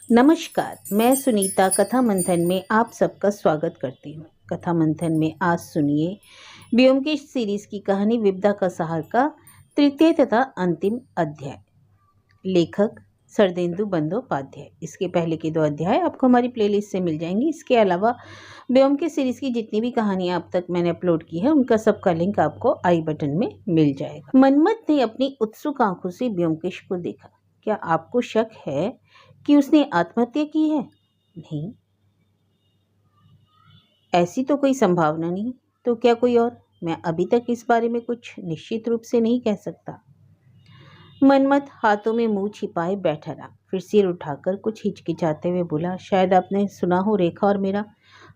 नमस्कार, मैं सुनीता कथा मंथन में आप सबका स्वागत करती हूँ। कथा मंथन में आज सुनिए ब्योमकेश सीरीज की कहानी विपदा का सहार का तृतीय तथा अंतिम अध्याय। लेखक सरदेंदु बंदोपाध्याय। इसके पहले के 2 अध्याय आपको हमारी प्लेलिस्ट से मिल जाएंगी। इसके अलावा ब्योमकेश सीरीज की जितनी भी कहानियां अब तक मैंने अपलोड की है उनका सबका लिंक आपको आई बटन में मिल जाएगा। मनमथ ने अपनी उत्सुक आंखों से ब्योमकेश को देखा। क्या आपको शक है कि उसने आत्महत्या की है? नहीं, ऐसी तो कोई संभावना नहीं। तो क्या कोई और? मैं अभी तक इस बारे में कुछ निश्चित रूप से नहीं कह सकता। मनमथ हाथों में मुंह छिपाए बैठा रहा, फिर सिर उठाकर कुछ हिचकिचाते हुए बोला, शायद आपने सुना हो रेखा और मेरा।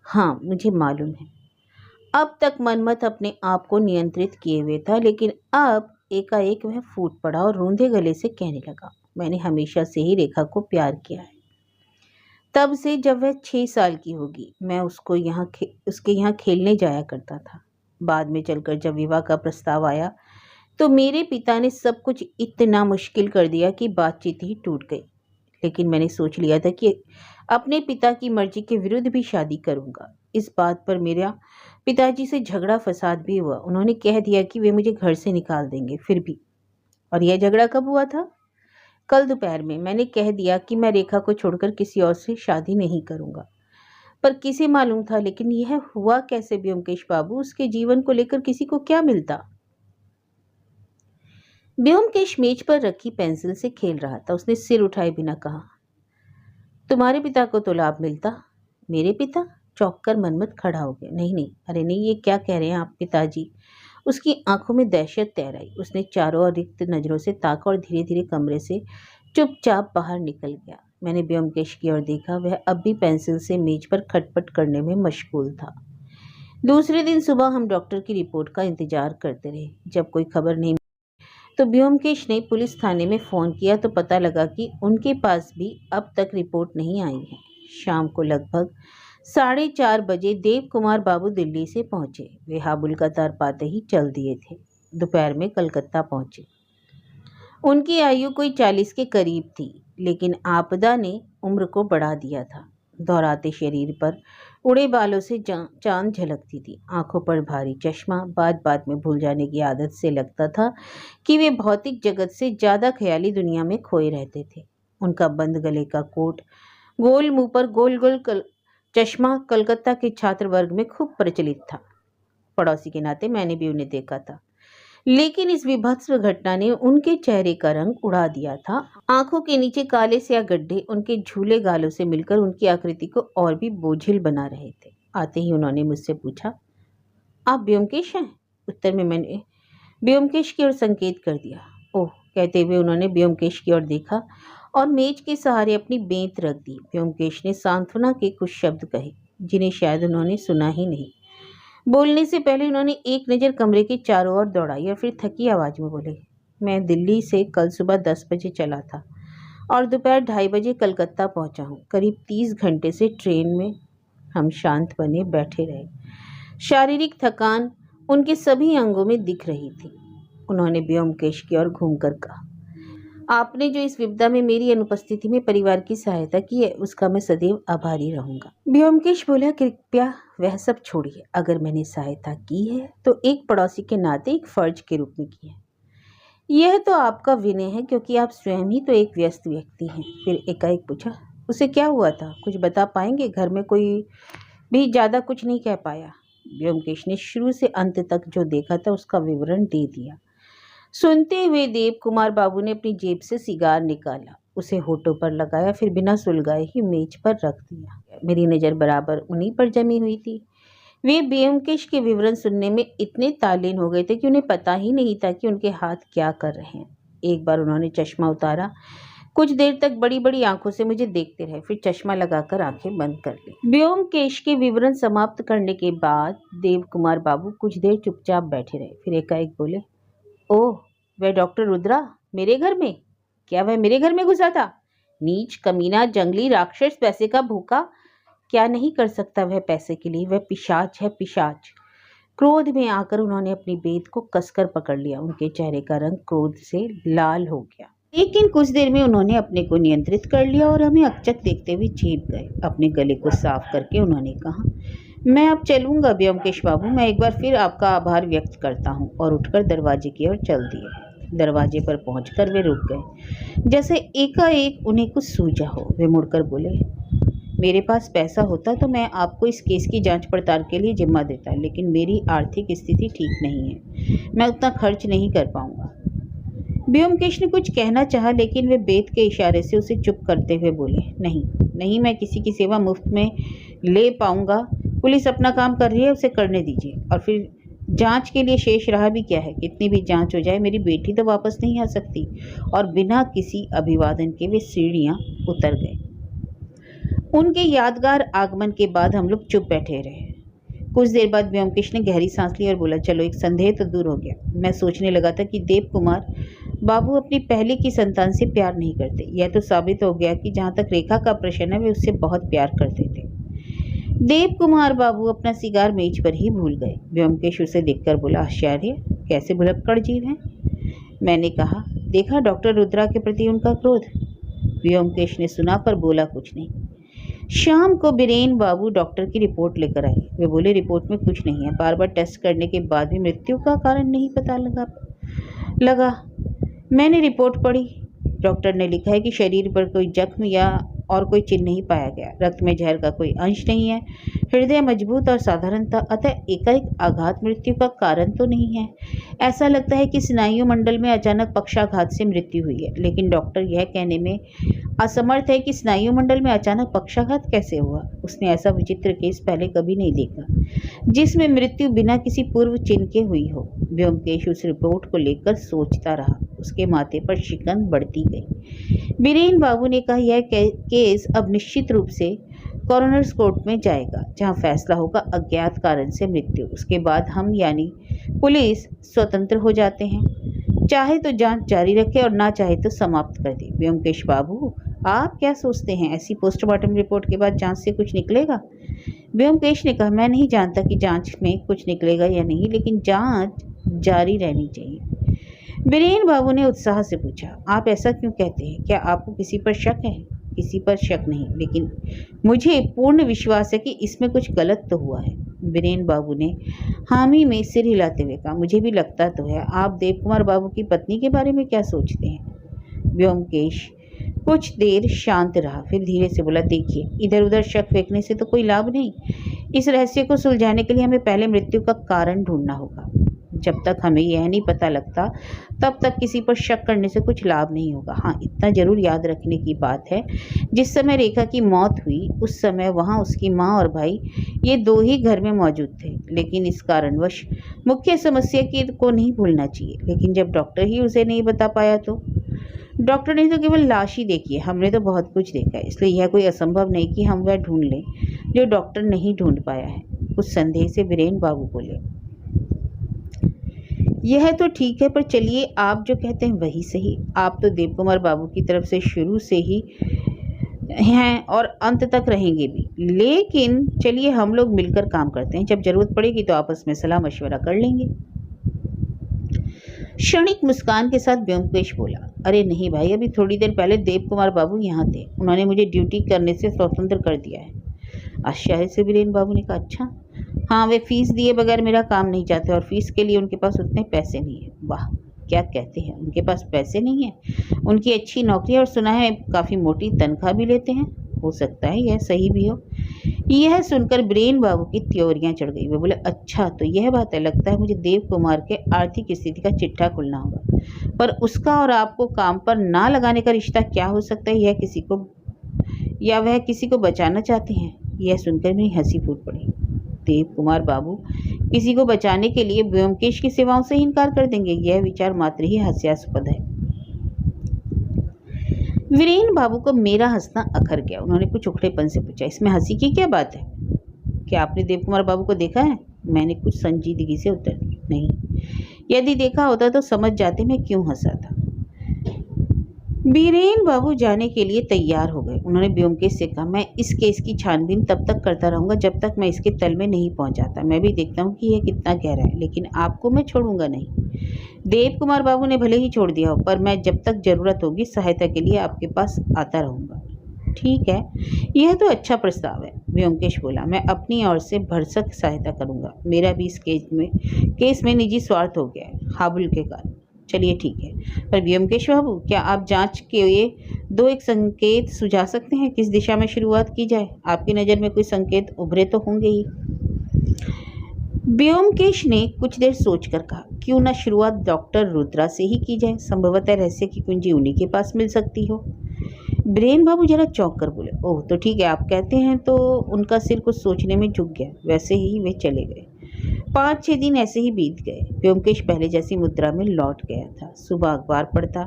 हाँ, मुझे मालूम है। अब तक मनमथ अपने आप को नियंत्रित किए हुए था, लेकिन अब एकाएक वह फूट पड़ा और रूंधे गले से कहने लगा, मैंने हमेशा से ही रेखा को प्यार किया है। तब से जब वह 6 साल की होगी, मैं उसके यहाँ खेलने जाया करता था। बाद में चलकर जब विवाह का प्रस्ताव आया तो मेरे पिता ने सब कुछ इतना मुश्किल कर दिया कि बातचीत ही टूट गई। लेकिन मैंने सोच लिया था कि अपने पिता की मर्जी के विरुद्ध भी शादी करूंगा। इस बात पर मेरा पिताजी से झगड़ा फसाद भी हुआ। उन्होंने कह दिया कि वे मुझे घर से निकाल देंगे। फिर भी, और यह झगड़ा कब हुआ था? कल दोपहर में मैंने कह दिया कि मैं रेखा को छोड़कर किसी और से शादी नहीं करूंगा। पर किसे मालूम था, लेकिन यह हुआ कैसे ब्योमकेश बाबू? उसके जीवन को लेकर किसी को क्या मिलता? ब्योमकेश मेज पर रखी पेंसिल से खेल रहा था। उसने सिर उठाए बिना कहा, तुम्हारे पिता को तो लाभ मिलता। मेरे पिता? चौंक कर मनमथ खड़ा हो गया। नहीं नहीं, अरे नहीं, ये क्या कह रहे हैं आप पिताजी? उसकी आंखों में दहशत तैर आई। उसने चारों ओर रिक्त नजरों से ताका और धीरे धीरे कमरे से चुपचाप बाहर निकल गया। मैंने ब्योमकेश की ओर देखा। वह अब भी पेंसिल से मेज पर खटपट करने में मशगूल था। दूसरे दिन सुबह हम डॉक्टर की रिपोर्ट का इंतजार करते रहे। जब कोई खबर नहीं तो ब्योमकेश ने पुलिस थाने में फ़ोन किया तो पता लगा कि उनके पास भी अब तक रिपोर्ट नहीं आई है। शाम को लगभग 4:30 बजे देव कुमार बाबू दिल्ली से पहुंचे। वे हाबुल का तार पाते ही चल दिए थे। दोपहर में कलकत्ता पहुंचे। उनकी आयु कोई 40 के करीब थी, लेकिन आपदा ने उम्र को बढ़ा दिया था। दोहराते शरीर पर उड़े बालों से चांद झलकती थी। आंखों पर भारी चश्मा। बात बात में भूल जाने की आदत से लगता था कि वे भौतिक जगत से ज़्यादा ख्याली दुनिया में खोए रहते थे। उनका बंद गले का कोट, गोल मुंह पर गोल गोल चश्मा कलकत्ता के छात्र वर्ग में खूब प्रचलित था। पड़ोसी के नाते मैंने भी उन्हें देखा था, लेकिन इस विभत्स घटना ने उनके चेहरे का रंग उड़ा दिया था। आंखों के नीचे काले स्याह गड्ढे उनके झूले गालों से मिलकर उनकी आकृति को और भी बोझिल बना रहे थे। आते ही उन्होंने मुझसे पूछा, आप ब्योमकेश हैं? उत्तर में मैंने ब्योमकेश की ओर संकेत कर दिया। ओह, कहते हुए उन्होंने ब्योमकेश की ओर देखा और मेज के सहारे अपनी बेंत रख दी। ब्योमकेश ने सांत्वना के कुछ शब्द कहे जिन्हें शायद उन्होंने सुना ही नहीं। बोलने से पहले उन्होंने एक नज़र कमरे के चारों ओर दौड़ाई और फिर थकी आवाज़ में बोले, मैं दिल्ली से कल सुबह 10 बजे चला था और दोपहर 2:30 बजे कलकत्ता पहुंचा हूं। करीब 30 घंटे से ट्रेन में। हम शांत बने बैठे रहे। शारीरिक थकान उनके सभी अंगों में दिख रही थी। उन्होंने ब्योमकेश की ओर घूमकर कहा, आपने जो इस विपदा में मेरी अनुपस्थिति में परिवार की सहायता की है, उसका मैं सदैव आभारी रहूंगा। ब्योमकेश बोला, कृपया वह सब छोड़िए। अगर मैंने सहायता की है तो एक पड़ोसी के नाते एक फर्ज के रूप में की है। यह तो आपका विनय है, क्योंकि आप स्वयं ही तो एक व्यस्त व्यक्ति हैं। फिर एकाएक पूछा, उसे क्या हुआ था? कुछ बता पाएंगे? घर में कोई भी ज़्यादा कुछ नहीं कह पाया। ब्योमकेश ने शुरू से अंत तक जो देखा था उसका विवरण दे दिया। सुनते हुए देव कुमार बाबू ने अपनी जेब से सिगार निकाला, उसे होठों पर लगाया, फिर बिना सुलगाए ही मेज पर रख दिया। मेरी नज़र बराबर उन्हीं पर जमी हुई थी। वे ब्योमकेश के विवरण सुनने में इतने ताल्लीन हो गए थे कि उन्हें पता ही नहीं था कि उनके हाथ क्या कर रहे हैं। एक बार उन्होंने चश्मा उतारा, कुछ देर तक बड़ी बड़ी आंखों से मुझे देखते रहे, फिर चश्मा लगाकर आंखें बंद कर ली। ब्योमकेश के विवरण समाप्त करने के बाद देव कुमार बाबू कुछ देर चुपचाप बैठे रहे, फिर एकाएक बोले, ओह, वह डॉक्टर रुद्रा मेरे घर में? क्या वह मेरे घर में घुसा था? नीच, कमीना, जंगली राक्षस, पैसे का भूखा। क्या नहीं कर सकता वह पैसे के लिए? वह पिशाच है, पिशाच। क्रोध में आकर उन्होंने अपनी बेंत को कसकर पकड़ लिया। उनके चेहरे का रंग क्रोध से लाल हो गया। लेकिन कुछ देर में उन्होंने अपने को नियंत्रित कर लिया और हमें अकचक देखते हुए चीप गए। अपने गले को साफ करके उन्होंने कहा, मैं अब चलूंगा ब्योमकेश बाबू, मैं एक बार फिर आपका आभार व्यक्त करता हूँ, और उठकर दरवाजे की ओर चल दिए। दरवाजे पर पहुंचकर वे रुक गए, जैसे एकाएक उन्हें कुछ सूझा हो। वे मुड़कर बोले, मेरे पास पैसा होता तो मैं आपको इस केस की जांच पड़ताल के लिए जिम्मा देता, लेकिन मेरी आर्थिक स्थिति ठीक नहीं है, मैं उतना खर्च नहीं कर पाऊंगा। ब्योमकेश ने कुछ कहना चाहा, लेकिन वे बेत के इशारे से उसे चुप करते हुए बोले, नहीं नहीं, मैं किसी की सेवा मुफ्त में ले पाऊंगा। पुलिस अपना काम कर रही है, उसे करने दीजिए। और फिर जांच के लिए शेष रहा भी क्या है? कितनी भी जांच हो जाए, मेरी बेटी तो वापस नहीं आ सकती। और बिना किसी अभिवादन के वे सीढ़ियां उतर गए। उनके यादगार आगमन के बाद हम लोग चुप बैठे रहे। कुछ देर बाद ब्योमकेश ने गहरी सांस ली और बोला, चलो एक संदेह तो दूर हो गया। मैं सोचने लगा था कि देव कुमार बाबू अपनी पहले की संतान से प्यार नहीं करते। यह तो साबित हो गया कि जहाँ तक रेखा का प्रश्न है, वे उससे बहुत प्यार करते थे। देव कुमार बाबू अपना सिगार मेज पर ही भूल गए। ब्योमकेश उसे देखकर बोला, आश्चर्य, कैसे भुलक्कड़ जीव हैं। मैंने कहा, देखा डॉक्टर रुद्रा के प्रति उनका क्रोध। ब्योमकेश ने सुना पर बोला कुछ नहीं। शाम को बीरेन बाबू डॉक्टर की रिपोर्ट लेकर आए। वे बोले, रिपोर्ट में कुछ नहीं है, बार बार टेस्ट करने के बाद भी मृत्यु का कारण नहीं पता लगा। मैंने रिपोर्ट पढ़ी। डॉक्टर ने लिखा है कि शरीर पर कोई जख्म या और कोई चिन्ह नहीं पाया गया, रक्त में जहर का कोई अंश नहीं है, हृदय मजबूत और साधारण था, अतः एकाएक आघात मृत्यु का कारण तो नहीं है। ऐसा लगता है कि स्नायु मंडल में अचानक पक्षाघात से मृत्यु हुई है, लेकिन डॉक्टर यह कहने में असमर्थ है कि स्नायु मंडल में अचानक पक्षाघात कैसे हुआ। उसने ऐसा विचित्र केस पहले कभी नहीं देखा जिसमें मृत्यु बिना किसी पूर्व चिन्ह के हुई हो। ब्योमकेश उस रिपोर्ट को लेकर सोचता रहा। उसके माथे पर शिकन बढ़ती गई। बीरेन बाबू ने कहा, यह केस अब निश्चित रूप से कॉरोनर्स कोर्ट में जाएगा, जहां फैसला होगा अज्ञात कारण से मृत्यु। उसके बाद हम यानी पुलिस स्वतंत्र हो जाते हैं, चाहे तो जांच जारी रखे और ना चाहे तो समाप्त कर दे। ब्योमकेश बाबू, आप क्या सोचते हैं, ऐसी पोस्टमार्टम रिपोर्ट के बाद जांच से कुछ निकलेगा? ब्योमकेश ने कहा, मैं नहीं जानता कि जांच में कुछ निकलेगा या नहीं, लेकिन जांच जारी रहनी चाहिए। बीरेन बाबू ने उत्साह से पूछा, आप ऐसा क्यों कहते हैं? क्या आपको किसी पर शक है? किसी पर शक नहीं, लेकिन मुझे पूर्ण विश्वास है कि इसमें कुछ गलत तो हुआ है। बीरेन बाबू ने हामी में सिर हिलाते हुए कहा, मुझे भी लगता तो है। आप देव कुमार बाबू की पत्नी के बारे में क्या सोचते हैं? ब्योमकेश कुछ देर शांत रहा, फिर धीरे से बोला, देखिए, इधर उधर शक फेंकने से तो कोई लाभ नहीं। इस रहस्य को सुलझाने के लिए हमें पहले मृत्यु का कारण ढूंढना होगा। जब तक हमें यह नहीं पता लगता, तब तक किसी पर शक करने से कुछ लाभ नहीं होगा। हाँ, इतना जरूर याद रखने की बात है, जिस समय रेखा की मौत हुई उस समय वहाँ उसकी माँ और भाई ये दो ही घर में मौजूद थे, लेकिन इस कारणवश मुख्य समस्या की को नहीं भूलना चाहिए। लेकिन जब डॉक्टर ही उसे नहीं बता पाया तो? डॉक्टर ने तो केवल लाश ही देखी है, हमने तो बहुत कुछ देखा है, इसलिए यह कोई असंभव नहीं कि हम वह ढूंढ लें जो डॉक्टर नहीं ढूंढ पाया है। कुछ संदेह से बीरेन बाबू बोले, यह तो ठीक है, पर चलिए, आप जो कहते हैं वही सही। आप तो देव कुमार बाबू की तरफ से शुरू से ही हैं और अंत तक रहेंगे भी। लेकिन चलिए, हम लोग मिलकर काम करते हैं, जब जरूरत पड़ेगी तो आपस में सलाह मशवरा कर लेंगे। क्षणिक मुस्कान के साथ ब्योमकेश बोला, अरे नहीं भाई, अभी थोड़ी देर पहले देव कुमार बाबू यहाँ थे, उन्होंने मुझे ड्यूटी करने से स्वतंत्र कर दिया है। आश्चर्य से बीरेन बाबू ने कहा, अच्छा? हाँ, वे फीस दिए बगैर मेरा काम नहीं चाहते, और फीस के लिए उनके पास उतने पैसे नहीं है। वाह, क्या कहते हैं, उनके पास पैसे नहीं है? उनकी अच्छी नौकरी और सुना है काफ़ी मोटी तनख्वाह भी लेते हैं। हो सकता है यह सही भी हो। यह सुनकर बीरेन बाबू की त्योरियां चढ़ गई। वे बोले, अच्छा तो यह बात है, लगता है मुझे देव कुमार के आर्थिक स्थिति का चिट्ठा खुलना होगा, पर उसका और आपको काम पर ना लगाने का रिश्ता क्या हो सकता है? वह किसी को बचाना चाहते हैं? यह सुनकर मेरी हंसी फूट पड़ी। देव कुमार बाबू किसी को बचाने के लिए ब्योमकेश की सेवाओं से इनकार कर देंगे? यह विचार मात्र ही हास्यास्पद है। वीरेन बाबू को मेरा हंसना अखर गया। उन्होंने कुछ उखड़ेपन से पूछा, इसमें हंसी की क्या बात है? क्या आपने देव कुमार बाबू को देखा है? मैंने कुछ संजीदगी से उत्तर दिया, नहीं। यदि देखा होता तो समझ जाते मैं क्यों हंसा था। बीरेन बाबू जाने के लिए तैयार हो गए। उन्होंने ब्योमकेश से कहा, मैं इस केस की छानबीन तब तक करता रहूंगा जब तक मैं इसके तल में नहीं पहुंच जाता। मैं भी देखता हूँ कि यह कितना गहरा है, लेकिन आपको मैं छोड़ूंगा नहीं। देव कुमार बाबू ने भले ही छोड़ दिया हो, पर मैं जब तक जरूरत होगी सहायता के लिए आपके पास आता रहूंगा। ठीक है, यह तो अच्छा प्रस्ताव है, व्योमकेश बोला। मैं अपनी ओर से भरसक सहायता करूंगा। मेरा भी इस केस में निजी स्वार्थ हो गया है, हाबुल के कारण। चलिए ठीक है, पर व्योमकेश बाबू, क्या आप जांच के ये दो एक संकेत सुझा सकते हैं? किस दिशा में शुरुआत की जाए? आपकी नज़र में कोई संकेत उभरे तो होंगे ही। व्योमकेश ने कुछ देर सोचकर कहा, क्यों न शुरुआत डॉक्टर रुद्रा से ही की जाए। संभवतः रहस्य की कुंजी उन्हीं के पास मिल सकती हो। ब्रेन बाबू जरा चौंक कर बोले, ओह तो ठीक है, आप कहते हैं तो। उनका सिर कुछ सोचने में झुक गया। वैसे ही वे चले गए। 5-6 दिन ऐसे ही बीत गए। व्योमकेश पहले जैसी मुद्रा में लौट गया था। सुबह अखबार पढ़ता,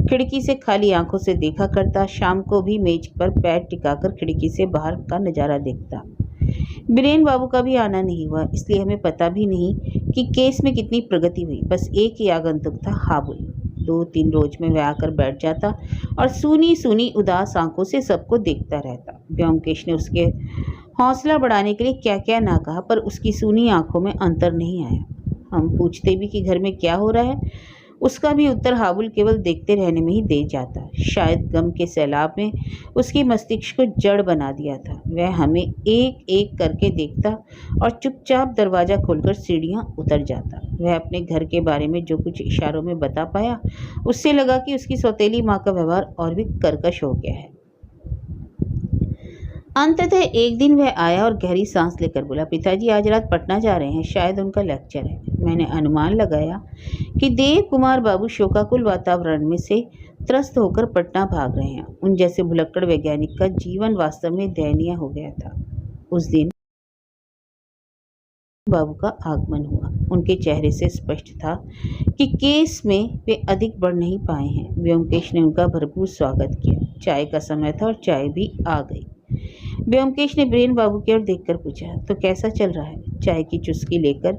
खिड़की से खाली आंखों से देखा करता, शाम को भी मेज पर पैर टिकाकर खिड़की से बाहर का नजारा देखता। बीरेन बाबू का भी आना नहीं हुआ, इसलिए हमें पता भी नहीं कि केस में कितनी प्रगति हुई। बस एक ही आगंतुक था, हाबुल। 2-3 रोज में वह आकर बैठ जाता और सूनी सूनी उदास आंखों से सबको देखता रहता। व्योमकेश ने उसके हौसला बढ़ाने के लिए क्या क्या ना कहा, पर उसकी सूनी आंखों में अंतर नहीं आया। हम पूछते भी कि घर में क्या हो रहा है, उसका भी उत्तर हाबुल केवल देखते रहने में ही दे जाता। शायद गम के सैलाब में उसके मस्तिष्क को जड़ बना दिया था। वह हमें एक एक करके देखता और चुपचाप दरवाज़ा खोलकर सीढ़ियाँ उतर जाता। वह अपने घर के बारे में जो कुछ इशारों में बता पाया, उससे लगा कि उसकी सौतेली माँ का व्यवहार और भी कर्कश हो गया है। अंततः एक दिन वह आया और गहरी सांस लेकर बोला, पिताजी आज रात पटना जा रहे हैं, शायद उनका लेक्चर है। मैंने अनुमान लगाया कि देव कुमार बाबू शोकाकुल वातावरण में से त्रस्त होकर पटना भाग रहे हैं। उन जैसे भुलक्कड़ वैज्ञानिक का जीवन वास्तव में दयनीय हो गया था। उस दिन बाबू का आगमन हुआ। उनके चेहरे से स्पष्ट था कि केस में वे अधिक बढ़ नहीं पाए हैं। व्योमकेश ने उनका भरपूर स्वागत किया। चाय का समय था और चाय भी आ गई। व्योमकेश ने बीरेन बाबू की ओर देखकर पूछा, तो कैसा चल रहा है? चाय की चुस्की लेकर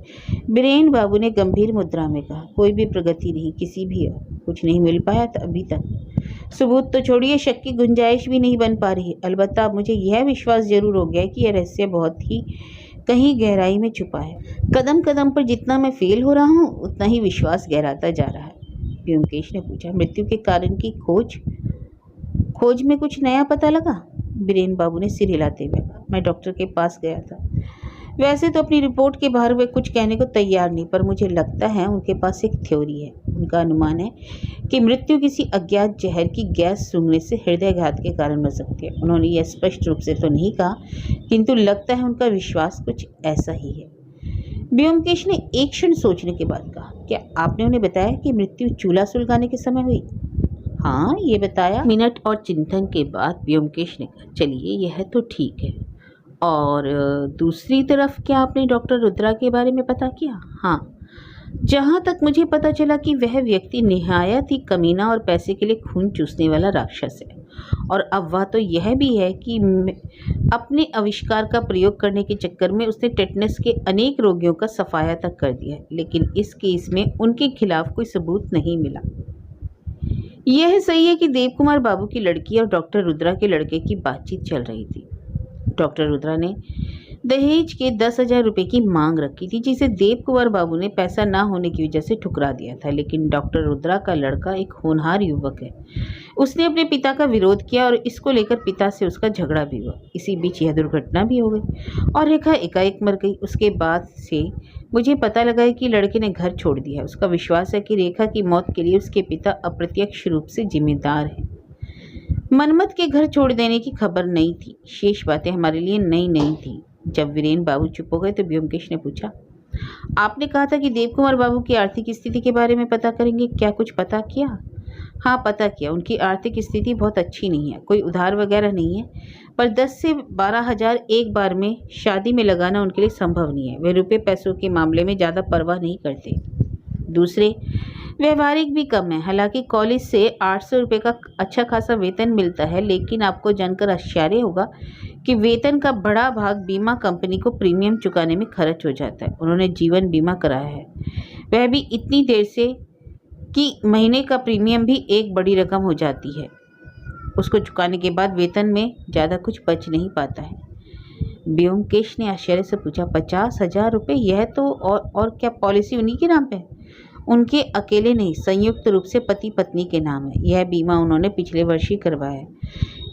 बीरेन बाबू ने गंभीर मुद्रा में कहा, कोई भी प्रगति नहीं, किसी भी ओर कुछ नहीं मिल पाया था अभी तक। सबूत तो छोड़िए, शक की गुंजाइश भी नहीं बन पा रही। अलबत्ता अब मुझे यह विश्वास जरूर हो गया है कि यह रहस्य बहुत ही कहीं गहराई में छुपा है। कदम कदम पर जितना मैं फेल हो रहा हूँ, उतना ही विश्वास गहराता जा रहा है। व्योमकेश ने पूछा, मृत्यु के कारण की खोज में कुछ नया पता लगा? बीरेन बाबू ने सिर हिलाते हुए कहा, मैं डॉक्टर के पास गया था। वैसे तो अपनी रिपोर्ट के बाहर वे कुछ कहने को तैयार नहीं, पर मुझे लगता है उनके पास एक थ्योरी है। उनका अनुमान है कि मृत्यु किसी अज्ञात जहर की गैस सूंघने से हृदयघात के कारण हो सकती है। उन्होंने यह स्पष्ट रूप से तो नहीं कहा, किंतु लगता है उनका विश्वास कुछ ऐसा ही है। व्योमकेश ने एक क्षण सोचने के बाद कहा, क्या आपने उन्हें बताया कि मृत्यु चूल्हा सुलगाने के समय हुई? हाँ, ये बताया। मिनट और चिंतन के बाद व्योमकेश ने कहा, चलिए यह तो ठीक है। और दूसरी तरफ क्या आपने डॉक्टर रुद्रा के बारे में पता किया? हाँ, जहाँ तक मुझे पता चला कि वह व्यक्ति निहायत ही कमीना और पैसे के लिए खून चूसने वाला राक्षस है। और अब वह तो यह भी है कि अपने आविष्कार का प्रयोग करने के चक्कर में उसने टेटनस के अनेक रोगियों का सफाया तक कर दिया, लेकिन इस केस में उनके खिलाफ कोई सबूत नहीं मिला। यह सही है कि देव कुमार बाबू की लड़की और डॉक्टर रुद्रा के लड़के की बातचीत चल रही थी। डॉक्टर रुद्रा ने दहेज के 10,000 रुपये की मांग रखी थी, जिसे देव कुमार बाबू ने पैसा ना होने की वजह से ठुकरा दिया था। लेकिन डॉक्टर रुद्रा का लड़का एक होनहार युवक है। उसने अपने पिता का विरोध किया और इसको लेकर पिता से उसका झगड़ा भी हुआ। इसी बीच यह दुर्घटना भी हो गई और रेखा एकाएक मर गई। उसके बाद से मुझे पता लगा है कि लड़के ने घर छोड़ दिया। उसका विश्वास है कि रेखा की मौत के लिए उसके पिता अप्रत्यक्ष रूप से जिम्मेदार हैं। मनमत के घर छोड़ देने की खबर नहीं थी। शेष बातें हमारे लिए नई नहीं थी। जब वीरेन बाबू चुप हो गए तो व्योमकेश ने पूछा, आपने कहा था कि देव कुमार बाबू की आर्थिक स्थिति के बारे में पता करेंगे, क्या कुछ पता किया? हाँ, पता किया। उनकी आर्थिक स्थिति बहुत अच्छी नहीं है। कोई उधार वगैरह नहीं है, पर 10 से 12,000 एक बार में शादी में लगाना उनके लिए संभव नहीं है। वे रुपये पैसों के मामले में ज़्यादा परवाह नहीं करते। दूसरे, व्यवहारिक भी कम है। हालांकि कॉलेज से 800 रुपये का अच्छा खासा वेतन मिलता है, लेकिन आपको जानकर आश्चर्य होगा कि वेतन का बड़ा भाग बीमा कंपनी को प्रीमियम चुकाने में खर्च हो जाता है। उन्होंने जीवन बीमा कराया है, वह भी इतनी देर से कि महीने का प्रीमियम भी एक बड़ी रकम हो जाती है। उसको चुकाने के बाद वेतन में ज़्यादा कुछ बच नहीं पाता है। व्योमकेश ने आश्चर्य से पूछा, 50,000 रुपये? यह तो और क्या पॉलिसी उन्हीं के नाम पे है? उनके अकेले नहीं, संयुक्त रूप से पति पत्नी के नाम है। यह बीमा उन्होंने पिछले वर्ष ही करवाया है।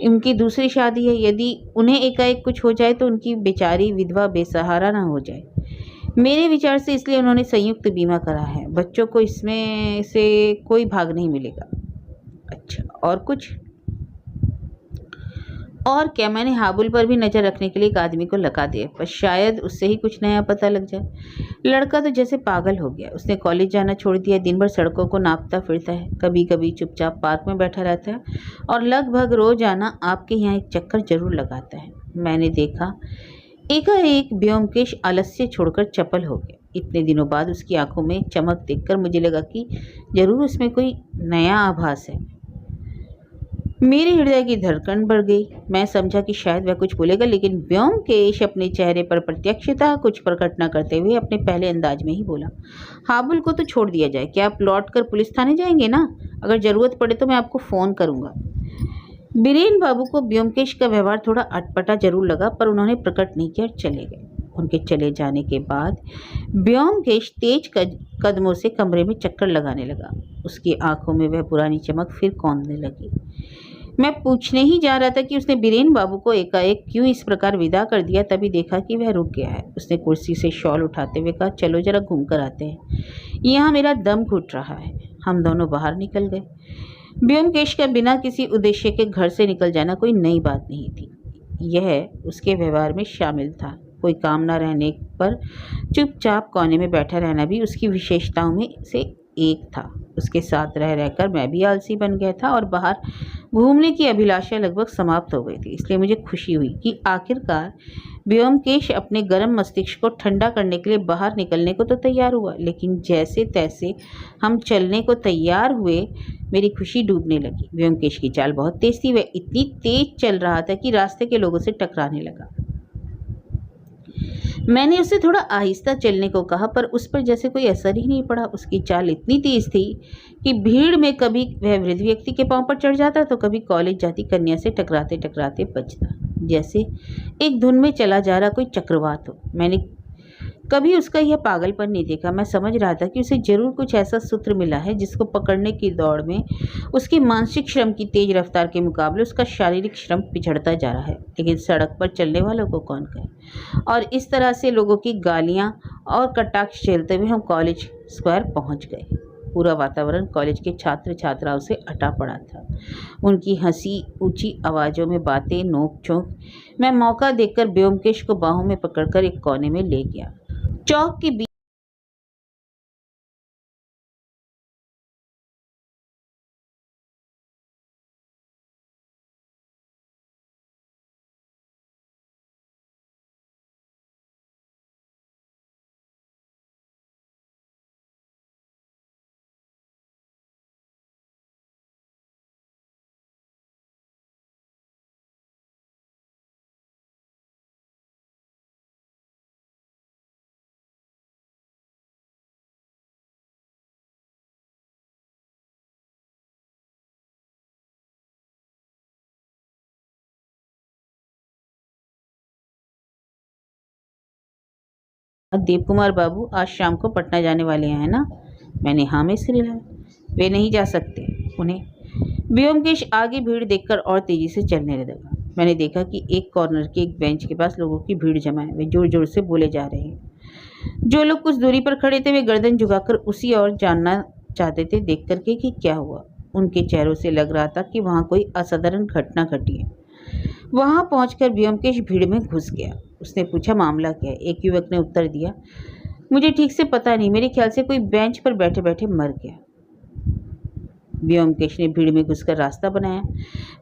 उनकी दूसरी शादी है। यदि उन्हें एकाएक कुछ हो जाए तो उनकी बेचारी विधवा बेसहारा ना हो जाए। मेरे विचार से इसलिए उन्होंने संयुक्त बीमा करा है। बच्चों को इसमें से कोई भाग नहीं मिलेगा। अच्छा, और कुछ? और क्या? मैंने हाबुल पर भी नजर रखने के लिए एक आदमी को लगा दिया, पर शायद उससे ही कुछ नया पता लग जाए। लड़का तो जैसे पागल हो गया। उसने कॉलेज जाना छोड़ दिया। दिन भर सड़कों को नापता फिरता है। कभी कभी चुपचाप पार्क में बैठा रहता है और लगभग रोजाना आपके यहाँ एक चक्कर जरूर लगाता है। मैंने देखा एकाएक व्योमकेश आलस्य छोड़कर चपल हो गया। इतने दिनों बाद उसकी आंखों में चमक देखकर मुझे लगा कि जरूर उसमें कोई नया आभास है। मेरे हृदय की धड़कन बढ़ गई। मैं समझा कि शायद वह कुछ बोलेगा, लेकिन व्योमकेश अपने चेहरे पर प्रत्यक्षता कुछ प्रकट न करते हुए अपने पहले अंदाज में ही बोला, हाबुल को तो छोड़ दिया जाए। क्या आप लौट कर पुलिस थाने जाएंगे ना? अगर जरूरत पड़े तो मैं आपको फोन करूंगा। बीरेन बाबू को व्योमकेश का व्यवहार थोड़ा अटपटा जरूर लगा, पर उन्होंने प्रकट नहीं किया और चले गए। उनके चले जाने के बाद व्योमकेश तेज कदमों से कमरे में चक्कर लगाने लगा। उसकी आंखों में वह पुरानी चमक फिर कौंधने लगी। मैं पूछने ही जा रहा था कि उसने बीरेन बाबू को एकाएक क्यों इस प्रकार विदा कर दिया, तभी देखा कि वह रुक गया है। उसने कुर्सी से शॉल उठाते हुए कहा, चलो जरा घूम कर आते हैं, यहाँ मेरा दम घुट रहा है। हम दोनों बाहर निकल गए। व्योमकेश का बिना किसी उद्देश्य के घर से निकल जाना कोई नई बात नहीं थी। यह उसके व्यवहार में शामिल था। कोई काम न रहने पर चुपचाप कोने में बैठा रहना भी उसकी विशेषताओं में से एक था। उसके साथ रह रहकर मैं भी आलसी बन गया था और बाहर घूमने की अभिलाषा लगभग समाप्त हो गई थी। इसलिए मुझे खुशी हुई कि आखिरकार व्योमकेश अपने गर्म मस्तिष्क को ठंडा करने के लिए बाहर निकलने को तो तैयार हुआ। लेकिन जैसे तैसे हम चलने को तैयार हुए, मेरी खुशी डूबने लगी। व्योमकेश की चाल बहुत तेज थी। वह इतनी तेज चल रहा था कि रास्ते के लोगों से टकराने लगा। मैंने उसे थोड़ा आहिस्ता चलने को कहा, पर उस पर जैसे कोई असर ही नहीं पड़ा। उसकी चाल इतनी तेज थी कि भीड़ में कभी वह वृद्ध व्यक्ति के पांव पर चढ़ जाता तो कभी कॉलेज जाती कन्या से टकराते टकराते बचता, जैसे एक धुन में चला जा रहा कोई चक्रवात हो। मैंने कभी उसका यह पागलपन नहीं देखा। मैं समझ रहा था कि उसे जरूर कुछ ऐसा सूत्र मिला है जिसको पकड़ने की दौड़ में उसकी मानसिक श्रम की तेज रफ्तार के मुकाबले उसका शारीरिक श्रम पिछड़ता जा रहा है। लेकिन सड़क पर चलने वालों को कौन कहे। और इस तरह से लोगों की गालियां और कटाक्ष झेलते हुए हम कॉलेज स्क्वायर पहुंच गए। पूरा वातावरण कॉलेज के छात्र छात्राओं से अटा पड़ा था। उनकी हंसी, ऊंची आवाज़ों में बातें, नोक झोंक। मैं मौका देखकर व्योमकेश को बाहों में पकड़कर एक कोने में ले गया। चौक के बीच देव कुमार बाबू आज शाम को पटना जाने वाले हैं ना? मैंने हाँ में सिर हिलाया। वे नहीं जा सकते। उन्हें व्योमकेश आगे भीड़ देखकर और तेजी से चलने लगा। मैंने देखा कि एक कॉर्नर के एक बेंच के पास लोगों की भीड़ जमा है। वे जोर जोर से बोले जा रहे हैं। जो लोग कुछ दूरी पर खड़े थे वे गर्दन झुकाकर उसी और जानना चाहते थे देख करके कि क्या हुआ। उनके चेहरों से लग रहा था कि वहाँ कोई असाधारण घटना घटी है। वहां पहुंचकर व्योमकेश भीड़ में घुस गया। उसने पूछा, मामला क्या है? एक युवक ने उत्तर दिया, मुझे ठीक से पता नहीं, मेरे ख्याल से कोई बेंच पर बैठे बैठे मर गया। व्योमकेश ने भीड़ में घुसकर रास्ता बनाया।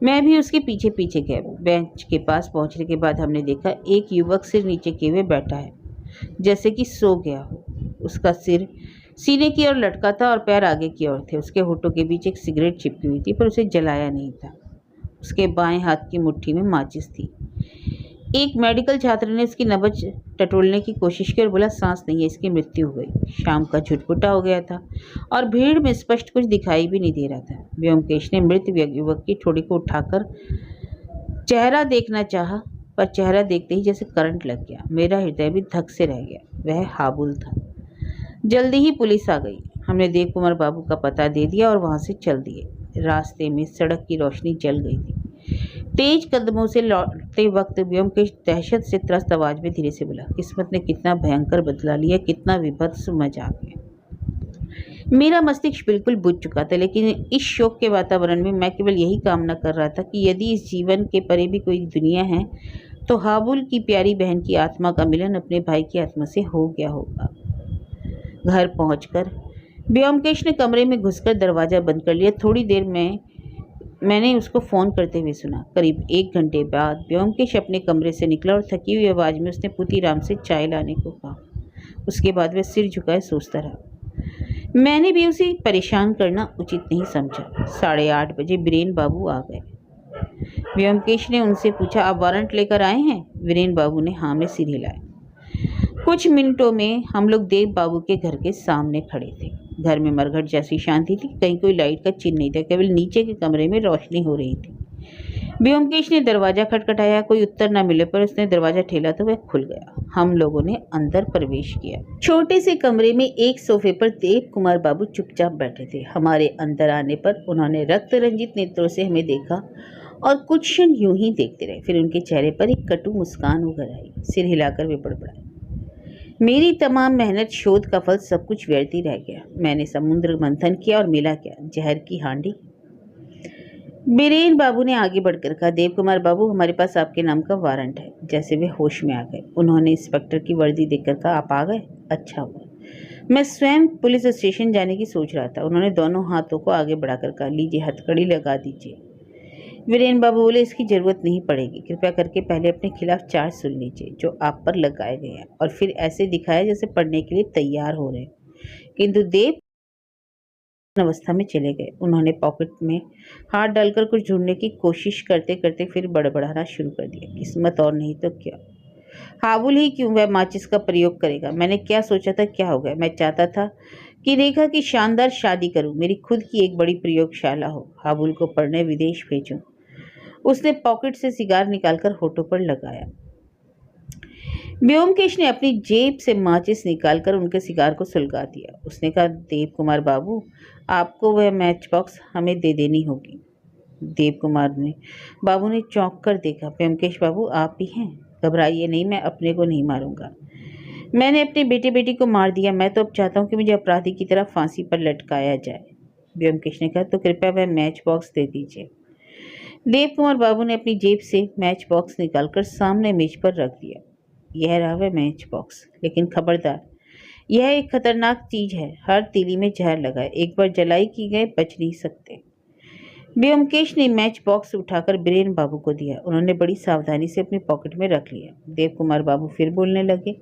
मैं भी उसके पीछे पीछे गया। बेंच के पास पहुंचने के बाद हमने देखा एक युवक सिर नीचे किए हुए बैठा है, जैसे कि सो गया हो। उसका सिर सीने की ओर लटका था और पैर आगे की ओर थे। उसके होठों के बीच एक सिगरेट चिपकी हुई थी, पर उसे जलाया नहीं था। उसके बाएं हाथ की मुट्ठी में माचिस थी। एक मेडिकल छात्र ने उसकी नब्ज टटोलने की कोशिश की और बोला, सांस नहीं है, इसकी मृत्यु हो गई। शाम का झुटपुटा हो गया था और भीड़ में स्पष्ट कुछ दिखाई भी नहीं दे रहा था। व्योमकेश ने मृत युवक की ठोड़ी को उठाकर चेहरा देखना चाहा, पर चेहरा देखते ही जैसे करंट लग गया। मेरा हृदय भी धक से रह गया। वह हाबुल था। जल्दी ही पुलिस आ गई। हमने देव कुमार बाबू का पता दे दिया और वहां से चल दिए। रास्ते में सड़क की रोशनी जल गई थी। तेज कदमों से लौटते वक्त व्योमकेश दहशत से त्रस्त आवाज में धीरे से बोला, किस्मत ने कितना भयंकर बदला लिया, कितना विभत्स मजाक है। मेरा मस्तिष्क बिल्कुल बुझ चुका था, लेकिन इस शोक के वातावरण में मैं केवल यही कामना कर रहा था कि यदि इस जीवन के परे भी कोई दुनिया है तो हाबुल की प्यारी बहन की आत्मा का मिलन अपने भाई की आत्मा से हो गया होगा। घर पहुंचकर व्योमकेश ने कमरे में घुसकर दरवाज़ा बंद कर लिया। थोड़ी देर में मैंने उसको फ़ोन करते हुए सुना। करीब 1 घंटे बाद व्योमकेश अपने कमरे से निकला और थकी हुई आवाज़ में उसने पुतीराम से चाय लाने को कहा। उसके बाद वह सिर झुकाए सोचता रहा। मैंने भी उसे परेशान करना उचित नहीं समझा। 8:30 बजे बीरेन बाबू आ गए। व्योमकेश ने उनसे पूछा, आप वारंट लेकर आए हैं? बीरेन बाबू ने हाँ में सिर हिलाया। कुछ मिनटों में हम लोग देव बाबू के घर के सामने खड़े थे। घर में मरघट जैसी शांति थी, कहीं कोई लाइट का चिन्ह नहीं था, केवल नीचे के कमरे में रोशनी हो रही थी। व्योमकेश ने दरवाजा खटखटाया। कोई उत्तर न मिले पर उसने दरवाजा ठेला तो वह खुल गया। हम लोगों ने अंदर प्रवेश किया। छोटे से कमरे में एक सोफे पर देव कुमार बाबू चुपचाप बैठे थे। हमारे अंदर आने पर उन्होंने रक्त रंजित नेत्रों से हमें देखा और कुछ क्षण यूं ही देखते रहे। फिर उनके चेहरे पर एक कटु मुस्कान उभर आई। सिर हिलाकर वे बड़बड़ाए, मेरी तमाम मेहनत, शोध का फल सब कुछ व्यर्थ ही रह गया। मैंने समुद्र मंथन किया और मिला क्या? जहर की हांडी। बीरेन बाबू ने आगे बढ़कर कहा, देव कुमार बाबू, हमारे पास आपके नाम का वारंट है। जैसे वे होश में आ गए। उन्होंने इंस्पेक्टर की वर्दी देखकर कहा, आप आ गए? अच्छा हुआ। मैं स्वयं पुलिस स्टेशन जाने की सोच रहा था। उन्होंने दोनों हाथों को आगे बढ़ाकर कहा, लीजिए हथकड़ी लगा दीजिए। वीरेन बाबू बोले, इसकी जरूरत नहीं पड़ेगी। कृपया करके पहले अपने खिलाफ चार्ज सुन लीजिए जो आप पर लगाए गए हैं, और फिर ऐसे दिखाया जैसे पढ़ने के लिए तैयार हो रहे। किंतु देव अवस्था में चले गए। उन्होंने पॉकेट में हाथ डालकर कुछ ढूंढने की कोशिश करते करते फिर बड़बड़ाना शुरू कर दिया, किस्मत और नहीं तो क्या। हाबुल ही क्यों वह माचिस का प्रयोग करेगा? मैंने क्या सोचा था, क्या हो गया? मैं चाहता था कि रेखा की शानदार शादी करूं, मेरी खुद की एक बड़ी प्रयोगशाला हो, हाबुल को पढ़ने विदेश भेजूं। उसने पॉकेट से सिगार निकालकर होठों पर लगाया। व्योमकेश ने अपनी जेब से माचिस निकालकर उनके सिगार को सुलगा दिया। उसने कहा, देव कुमार बाबू, आपको वह मैच बॉक्स हमें दे देनी होगी। देव कुमार ने बाबू ने चौंक कर देखा। व्योमकेश बाबू, आप ही हैं? घबराइए नहीं, मैं अपने को नहीं मारूंगा। मैंने अपने बेटे बेटी को मार दिया। मैं तो अब चाहता हूँ कि मुझे अपराधी की तरह फांसी पर लटकाया जाए। व्योमकेश ने कहा, तो कृपया वह मैच बॉक्स दे दीजिए। देव कुमार बाबू ने अपनी जेब से मैच बॉक्स निकालकर सामने मेज पर रख दिया। यह रहा वह मैच बॉक्स, लेकिन खबरदार, यह एक खतरनाक चीज है। हर तीली में जहर लगा है। एक बार जलाई की गए बच नहीं सकते। व्योमकेश ने मैच बॉक्स उठाकर बीरेन बाबू को दिया। उन्होंने बड़ी सावधानी से अपनी पॉकेट में रख लिया। देव कुमार बाबू फिर बोलने लगे,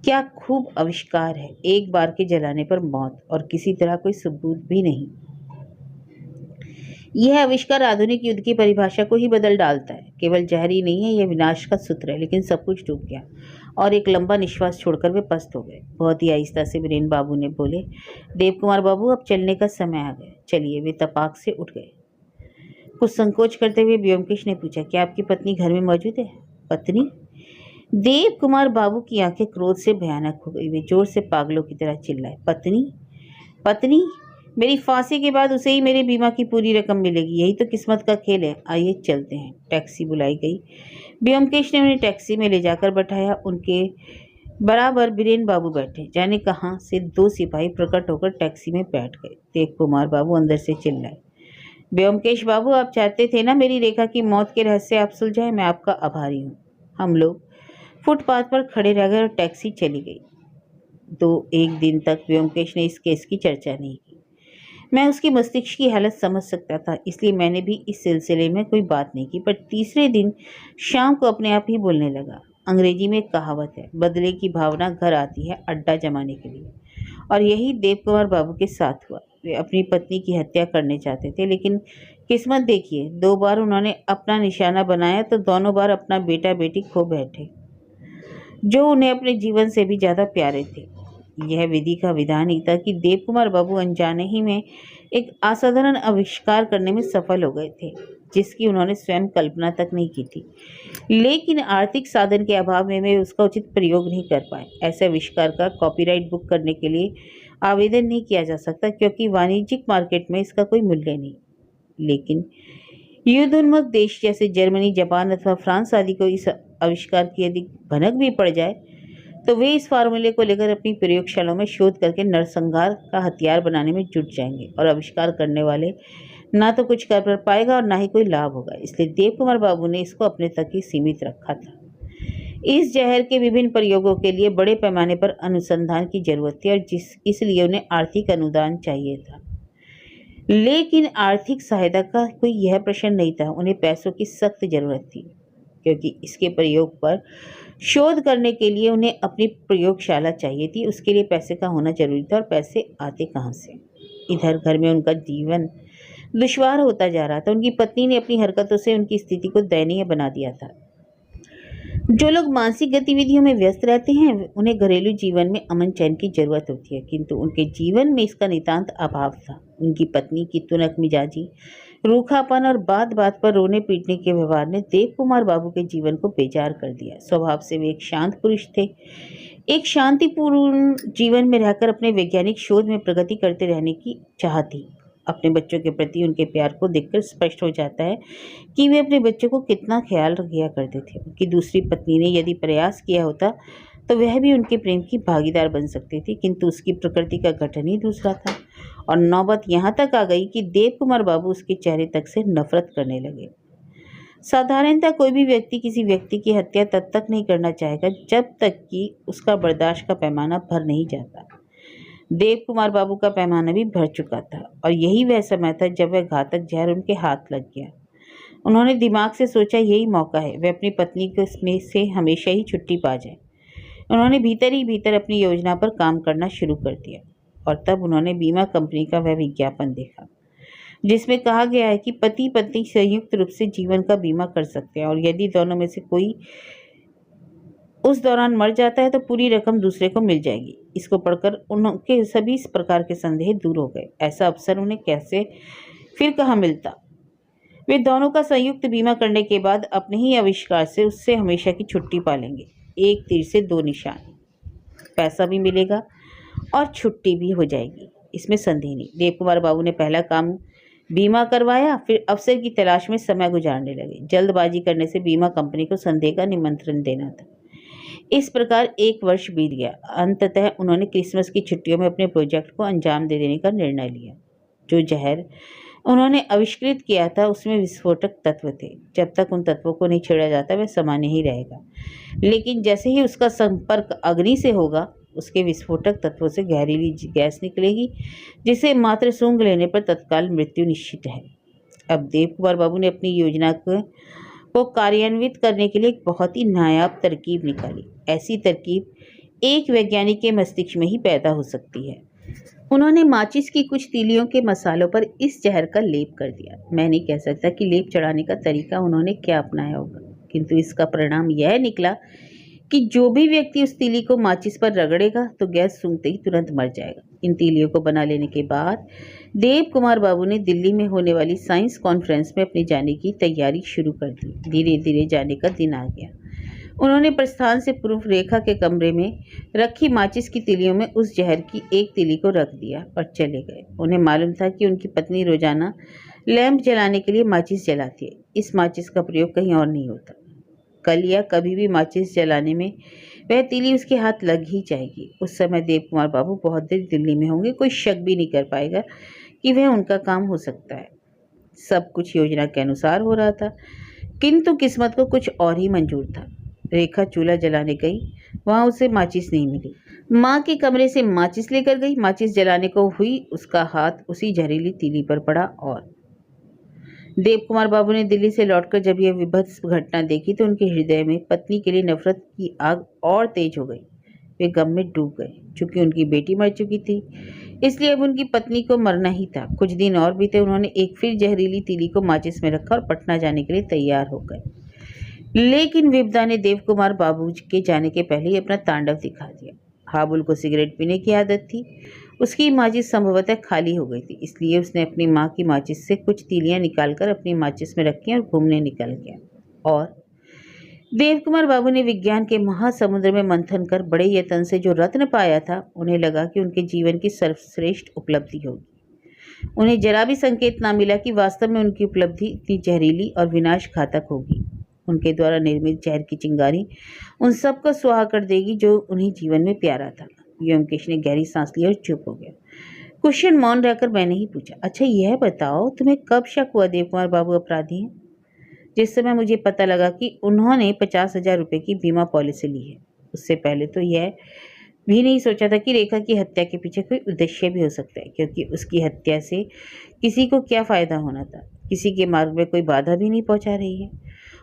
क्या खूब आविष्कार है। एक बार के जलाने पर मौत, और किसी तरह कोई सबूत भी नहीं। यह आविष्कार आधुनिक युद्ध की परिभाषा को ही बदल डालता है। केवल जहर ही नहीं है, यह विनाश का सूत्र है। लेकिन सब कुछ डूब गया। और एक लंबा निश्वास छोड़कर वे पस्त हो गए। बहुत ही आहिस्ता से बीरेन बाबू ने बोले, देव कुमार बाबू, अब चलने का समय आ गया, चलिए। वे तपाक से उठ गए। कुछ संकोच करते हुए व्योमकेश ने पूछा, क्या आपकी पत्नी घर में मौजूद है? पत्नी? देव कुमार बाबू की आंखें क्रोध से भयानक हो गई। वे जोर से पागलों की तरह चिल्लाए, पत्नी? पत्नी? मेरी फांसी के बाद उसे ही मेरे बीमा की पूरी रकम मिलेगी। यही तो किस्मत का खेल है। आइए चलते हैं। टैक्सी बुलाई गई। व्योमकेश ने उन्हें टैक्सी में ले जाकर बैठाया। उनके बराबर बीरेन बाबू बैठे। जाने कहाँ से 2 सिपाही प्रकट होकर टैक्सी में बैठ गए। देव कुमार बाबू अंदर से चिल्लाए, व्योमकेश बाबू, आप चाहते थे ना मेरी रेखा की मौत के रहस्य आप सुलझाए? मैं आपका आभारी हूँ। हम लोग फुटपाथ पर खड़े रह गए और टैक्सी चली गई। 1 दिन तक व्योमकेश ने इस केस की चर्चा नहीं की। मैं उसकी मस्तिष्क की हालत समझ सकता था, इसलिए मैंने भी इस सिलसिले में कोई बात नहीं की। पर तीसरे दिन शाम को अपने आप ही बोलने लगा। अंग्रेजी में एक कहावत है, बदले की भावना घर आती है अड्डा जमाने के लिए। और यही देव कुमार बाबू के साथ हुआ। वे अपनी पत्नी की हत्या करने चाहते थे, लेकिन किस्मत देखिए, 2 बार उन्होंने अपना निशाना बनाया तो दोनों बार अपना बेटा बेटी खो बैठे, जो उन्हें अपने जीवन से भी ज़्यादा प्यारे थे। यह विधि का विधान ही था कि देव कुमार बाबू अनजाने ही में एक असाधारण आविष्कार करने में सफल हो गए थे, जिसकी उन्होंने स्वयं कल्पना तक नहीं की थी। लेकिन आर्थिक साधन के अभाव में वे उसका उचित प्रयोग नहीं कर पाए। ऐसे आविष्कार का कॉपीराइट बुक करने के लिए आवेदन नहीं किया जा सकता क्योंकि वाणिज्यिक मार्केट में इसका कोई मूल्य नहीं। लेकिन युद्धोन्मुख देश जैसे जर्मनी, जापान अथवा फ्रांस आदि को इस आविष्कार की यदि भनक भी पड़ जाए तो वे इस फार्मूले को लेकर अपनी प्रयोगशालाओं में शोध करके नरसंहार का हथियार बनाने में जुट जाएंगे और आविष्कार करने वाले ना तो कुछ कर पाएगा और ना ही कोई लाभ होगा। इसलिए देव कुमार बाबू ने इसको अपने तक ही सीमित रखा था। इस जहर के विभिन्न प्रयोगों के लिए बड़े पैमाने पर अनुसंधान की जरूरत थी और इसलिए उन्हें आर्थिक अनुदान चाहिए था। लेकिन आर्थिक सहायता का कोई यह प्रश्न नहीं था, उन्हें पैसों की सख्त जरूरत थी क्योंकि इसके प्रयोग पर शोध करने के लिए उन्हें अपनी प्रयोगशाला चाहिए थी। उसके लिए पैसे का होना जरूरी था और पैसे आते कहाँ से। इधर घर में उनका जीवन दुश्वार होता जा रहा था। उनकी पत्नी ने अपनी हरकतों से उनकी स्थिति को दयनीय बना दिया था। जो लोग मानसिक गतिविधियों में व्यस्त रहते हैं उन्हें घरेलू जीवन में अमन चैन की जरूरत होती है, किंतु उनके जीवन में इसका नितांत अभाव था। उनकी पत्नी की तुनक मिजाजी, रूखापन और बात बात पर रोने पीटने के व्यवहार ने देव कुमार बाबू के जीवन को बेजार कर दिया। स्वभाव से वे एक शांत पुरुष थे। एक शांतिपूर्ण जीवन में रहकर अपने वैज्ञानिक शोध में प्रगति करते रहने की चाह थी। अपने बच्चों के प्रति उनके प्यार को देखकर स्पष्ट हो जाता है कि वे अपने बच्चों को कितना ख्याल किया करते थे। उनकी दूसरी पत्नी ने यदि प्रयास किया होता तो वह भी उनके प्रेम की भागीदार बन सकती थी, किंतु उसकी प्रकृति का गठन ही दूसरा था और नौबत यहाँ तक आ गई कि देव कुमार बाबू उसके चेहरे तक से नफरत करने लगे। साधारणतः कोई भी व्यक्ति किसी व्यक्ति की हत्या तब तक नहीं करना चाहेगा जब तक कि उसका बर्दाश्त का पैमाना भर नहीं जाता। देव कुमार बाबू का पैमाना भी भर चुका था और यही वह समय था जब वह घातक जहर उनके हाथ लग गया। उन्होंने दिमाग से सोचा यही मौका है, वह अपनी पत्नी को इसमें से हमेशा ही छुट्टी पा जाए। उन्होंने भीतर ही भीतर अपनी योजना पर काम करना शुरू कर दिया और तब उन्होंने बीमा कंपनी का वह विज्ञापन देखा जिसमें कहा गया है कि पति पत्नी संयुक्त रूप से जीवन का बीमा कर सकते हैं और यदि दोनों में से कोई उस दौरान मर जाता है तो पूरी रकम दूसरे को मिल जाएगी। इसको पढ़कर उनके सभी इस प्रकार के संदेह दूर हो गए। ऐसा अवसर उन्हें कैसे फिर कहाँ मिलता। वे दोनों का संयुक्त बीमा करने के बाद अपने ही आविष्कार से उससे हमेशा की छुट्टी पा लेंगे। एक तीर से दो निशान, पैसा भी मिलेगा और छुट्टी भी हो जाएगी, इसमें संदेह नहीं। देव कुमार बाबू ने पहला काम बीमा करवाया, फिर अवसर की तलाश में समय गुजारने लगे। जल्दबाजी करने से बीमा कंपनी को संदेह का निमंत्रण देना था। इस प्रकार एक वर्ष बीत गया। अंततः उन्होंने क्रिसमस की छुट्टियों में अपने प्रोजेक्ट को अंजाम दे देने का निर्णय लिया। जो जहर उन्होंने आविष्कृत किया था उसमें विस्फोटक तत्व थे। जब तक उन तत्वों को नहीं छेड़ा जाता वह सामान्य ही रहेगा, लेकिन जैसे ही उसका संपर्क अग्नि से होगा उसके विस्फोटक तत्वों से जहरीली गैस निकलेगी जिसे मात्र सूंघ लेने पर तत्काल मृत्यु निश्चित है। अब देव कुमार बाबू ने अपनी योजना को कार्यान्वित करने के लिए एक बहुत ही नायाब तरकीब निकाली। ऐसी तरकीब एक वैज्ञानिक के मस्तिष्क में ही पैदा हो सकती है। उन्होंने माचिस की कुछ तीलियों के मसालों पर इस जहर का लेप कर दिया। मैं नहीं कह सकता कि लेप चढ़ाने का तरीका उन्होंने क्या अपनाया होगा, किंतु इसका परिणाम यह निकला कि जो भी व्यक्ति उस तीली को माचिस पर रगड़ेगा तो गैस सूंघते ही तुरंत मर जाएगा। इन तीलियों को बना लेने के बाद देव कुमार बाबू ने दिल्ली में होने वाली साइंस कॉन्फ्रेंस में अपने जाने की तैयारी शुरू कर दी। धीरे धीरे जाने का दिन आ गया। उन्होंने प्रस्थान से पूर्व रेखा के कमरे में रखी माचिस की तीलियों में उस जहर की एक तीली को रख दिया और चले गए। उन्हें मालूम था कि उनकी पत्नी रोजाना लैंप जलाने के लिए माचिस जलाती है। इस माचिस का प्रयोग कहीं और नहीं होता। कल या कभी भी माचिस जलाने में वह तीली उसके हाथ लग ही जाएगी। उस समय देव कुमार बाबू बहुत देर दिल्ली में होंगे। कोई शक भी नहीं कर पाएगा कि वह उनका काम हो सकता है। सब कुछ योजना के अनुसार हो रहा था, किंतु किस्मत को कुछ और ही मंजूर था। रेखा चूल्हा जलाने गई, वहां उसे माचिस नहीं मिली। माँ के कमरे से माचिस लेकर गई। माचिस जलाने को हुई, उसका हाथ उसी जहरीली तीली पर पड़ा और देव कुमार बाबू ने दिल्ली से लौटकर जब यह विभत्स घटना देखी तो उनके हृदय में पत्नी के लिए नफरत की आग और तेज हो गई। वे गम में डूब गए। चूंकि उनकी बेटी मर चुकी थी इसलिए अब उनकी पत्नी को मरना ही था। कुछ दिन और बीते। उन्होंने एक फिर जहरीली तीली को माचिस में रखा और पटना जाने के लिए तैयार हो गए। लेकिन विपदा ने देव कुमार बाबू के जाने के पहले ही अपना तांडव दिखा दिया। हाबुल को सिगरेट पीने की आदत थी। उसकी माचिस संभवतः खाली हो गई थी, इसलिए उसने अपनी माँ की माचिस से कुछ तीलियां निकालकर अपनी माचिस में रखी और घूमने निकल गया। और देव कुमार बाबू ने विज्ञान के महासमुद्र में मंथन कर बड़े यत्न से जो रत्न पाया था, उन्हें लगा कि उनके जीवन की सर्वश्रेष्ठ उपलब्धि होगी। उन्हें जरा भी संकेत ना मिला कि वास्तव में उनकी उपलब्धि इतनी जहरीली और विनाश घातक होगी। उनके द्वारा निर्मित जहर की चिंगारी उन सबको सुहा कर देगी जो उन्हें जीवन में प्यारा था। व्योमकेश ने गहरी सांस ली और चुप हो गया। कुछ क्षण मौन रहकर मैंने ही पूछा, अच्छा यह बताओ, तुम्हें कब शक हुआ देव कुमार बाबू अपराधी हैं? जिस समय मुझे पता लगा कि उन्होंने 50,000 रुपये की बीमा पॉलिसी ली है। उससे पहले तो यह भी नहीं सोचा था कि रेखा की हत्या के पीछे कोई उद्देश्य भी हो सकता है, क्योंकि उसकी हत्या से किसी को क्या फ़ायदा होना था। किसी के मार्ग में कोई बाधा भी नहीं पहुंचा रही है,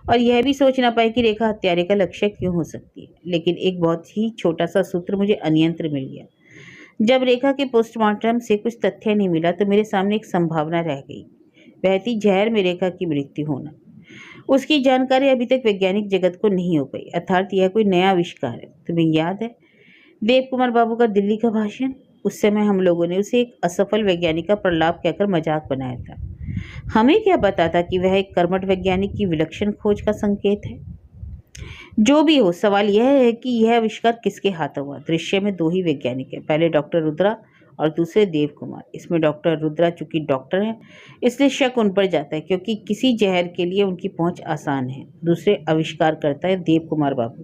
और यह भी सोच ना पाए कि रेखा हत्यारे का लक्ष्य क्यों हो सकती है। लेकिन एक बहुत ही छोटा सा सूत्र मुझे अन्यंत्र मिल गया। जब रेखा के पोस्टमार्टम से कुछ तथ्य नहीं मिला तो मेरे सामने एक संभावना रह गई, वह थी जहर में रेखा की मृत्यु होना। उसकी जानकारी अभी तक वैज्ञानिक जगत को नहीं हो पाई, अर्थात यह कोई नया आविष्कार है। तुम्हें याद है देव कुमार बाबू का दिल्ली का भाषण? उस समय हम लोगों ने उसे एक असफल वैज्ञानिक का प्रलाप कहकर मजाक बनाया था। हमें क्या पता था कि वह एक कर्मठ वैज्ञानिक की विलक्षण खोज का संकेत है। जो भी हो, सवाल यह है कि यह आविष्कार किसके हाथ हुआ। दृश्य में दो ही वैज्ञानिक हैं, पहले डॉक्टर रुद्रा और दूसरे देव कुमार। इसमें डॉक्टर रुद्रा चूंकि डॉक्टर हैं, इसलिए शक उन पर जाता है, क्योंकि किसी जहर के लिए उनकी पहुंच आसान है। दूसरे आविष्कार करता है देव कुमार बाबू,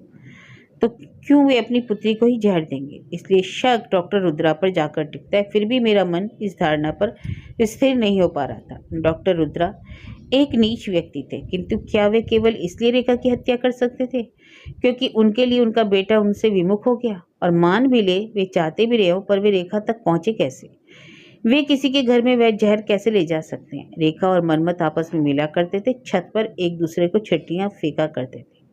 तो क्यों वे अपनी पुत्री को ही जहर देंगे, इसलिए शक डॉक्टर रुद्रा पर जाकर टिकता है। फिर भी मेरा मन इस धारणा पर स्थिर नहीं हो पा रहा था। डॉक्टर रुद्रा एक नीच व्यक्ति थे, किंतु क्या वे केवल इसलिए रेखा की हत्या कर सकते थे क्योंकि उनके लिए उनका बेटा उनसे विमुख हो गया? और मान भी ले वे चाहते भी रहे हो, पर वे रेखा तक पहुंचे कैसे? वे किसी के घर में वह जहर कैसे ले जा सकते हैं? रेखा और मनमत आपस में मिला करते थे, छत पर एक दूसरे को छट्टियां फेंका करते थे।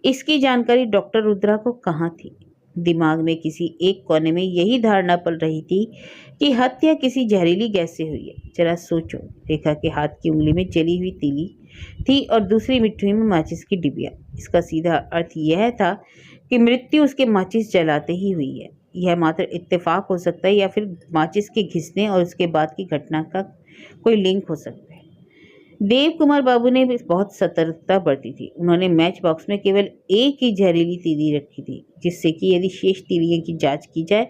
इसकी जानकारी डॉक्टर रुद्रा को कहाँ थी? दिमाग में किसी एक कोने में यही धारणा पल रही थी कि हत्या किसी जहरीली गैस से हुई है। जरा सोचो, रेखा के हाथ की उंगली में जली हुई तीली थी और दूसरी मिट्टी में माचिस की डिबिया। इसका सीधा अर्थ यह था कि मृत्यु उसके माचिस जलाते ही हुई है। यह मात्र इत्तेफाक हो सकता है या फिर माचिस के घिसने और उसके बाद की घटना का कोई लिंक हो सकता है। देव कुमार बाबू ने बहुत सतर्कता बरती थी। उन्होंने मैच बॉक्स में केवल एक ही जहरीली तीली रखी थी, जिससे कि यदि शेष तीलियों की जांच की जाए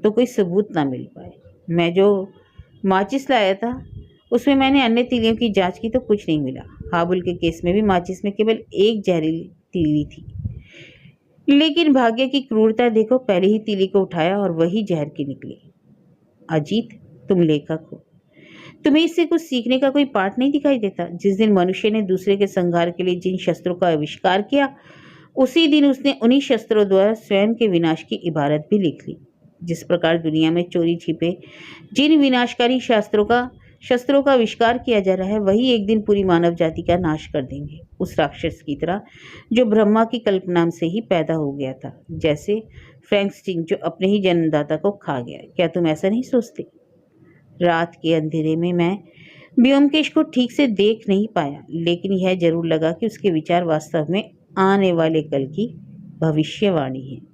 तो कोई सबूत ना मिल पाए। मैं जो माचिस लाया था उसमें मैंने अन्य तीलियों की जांच की तो कुछ नहीं मिला। हाबुल के केस में भी माचिस में केवल एक जहरीली तीली थी, लेकिन भाग्य की क्रूरता देखो, पहले ही तीली को उठाया और वही जहर की निकली। अजीत, तुम लेखक हो, तुम्हें इससे कुछ सीखने का कोई पाठ नहीं दिखाई देता? जिस दिन मनुष्य ने दूसरे के संहार के लिए जिन शस्त्रों का आविष्कार किया, उसी दिन उसने उन्हीं शस्त्रों द्वारा स्वयं के विनाश की इबारत भी लिख ली। जिस प्रकार दुनिया में चोरी छिपे जिन विनाशकारी शस्त्रों का आविष्कार किया जा रहा है, वही एक दिन पूरी मानव जाति का नाश कर देंगे, उस राक्षस की तरह जो ब्रह्मा की कल्पना से ही पैदा हो गया था, जैसे फ्रैंकस्टीन जो अपने ही जन्मदाता को खा गया। क्या तुम ऐसा नहीं सोचते? रात के अंधेरे में मैं व्योमकेश को ठीक से देख नहीं पाया, लेकिन यह जरूर लगा कि उसके विचार वास्तव में आने वाले कल की भविष्यवाणी है।